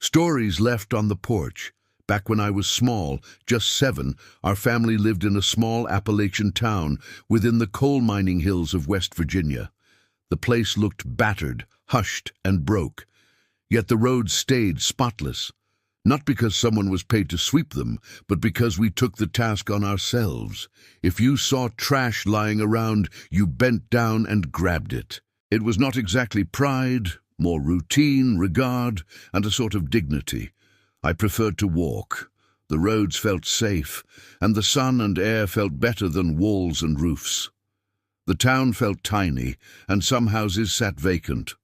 Stories left on the porch. Back when I was small, just 7, our family lived in a small Appalachian town within the coal mining hills of West Virginia. The place looked battered, hushed, and broke. Yet the roads stayed spotless. Not because someone was paid to sweep them, but because we took the task on ourselves. If you saw trash lying around, you bent down and grabbed it. It was not exactly pride, more routine, regard, and a sort of dignity. I preferred to walk. The roads felt safe, and the sun and air felt better than walls and roofs. The town felt tiny, and some houses sat vacant.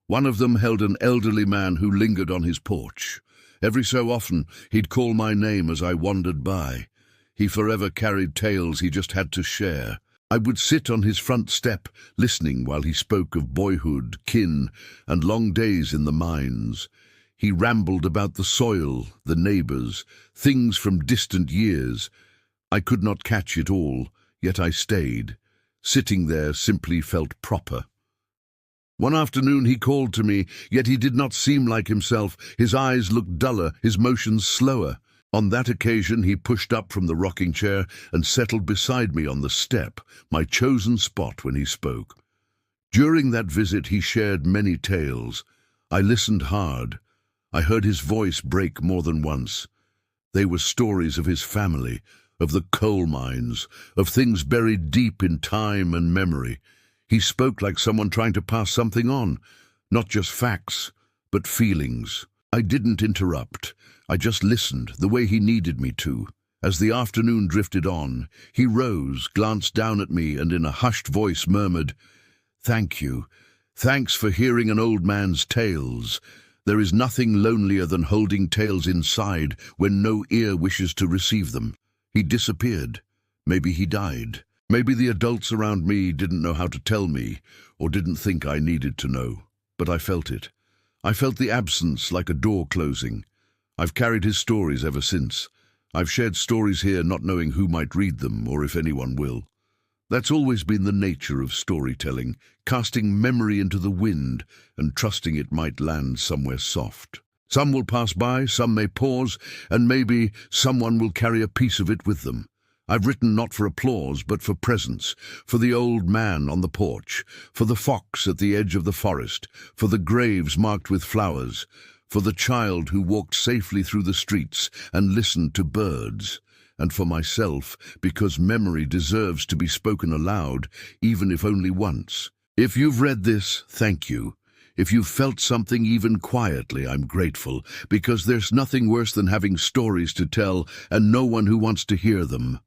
One of them held an elderly man who lingered on his porch. Every so often, he'd call my name as I wandered by. He forever carried tales he just had to share. I would sit on his front step, listening while he spoke of boyhood, kin, and long days in the mines. He rambled about the soil, the neighbors, things from distant years. I could not catch it all, yet I stayed. Sitting there simply felt proper. One afternoon he called to me, yet he did not seem like himself. His eyes looked duller, his motions slower. On that occasion he pushed up from the rocking chair and settled beside me on the step, my chosen spot when he spoke. During that visit he shared many tales. I listened hard. I heard his voice break more than once. They were stories of his family, of the coal mines, of things buried deep in time and memory. He spoke like someone trying to pass something on, not just facts, but feelings. I didn't interrupt. I just listened, the way he needed me to. As the afternoon drifted on, he rose, glanced down at me, and in a hushed voice murmured, "Thank you. Thanks for hearing an old man's tales. There is nothing lonelier than holding tales inside when no ear wishes to receive them." He disappeared. Maybe he died. Maybe the adults around me didn't know how to tell me, or didn't think I needed to know. But I felt it. I felt the absence like a door closing. I've carried his stories ever since. I've shared stories here not knowing who might read them, or if anyone will. That's always been the nature of storytelling, casting memory into the wind and trusting it might land somewhere soft. Some will pass by, some may pause, and maybe someone will carry a piece of it with them. I've written not for applause, but for presence, for the old man on the porch, for the fox at the edge of the forest, for the graves marked with flowers, for the child who walked safely through the streets and listened to birds, and for myself, because memory deserves to be spoken aloud, even if only once. If you've read this, thank you. If you've felt something even quietly, I'm grateful, because there's nothing worse than having stories to tell and no one who wants to hear them.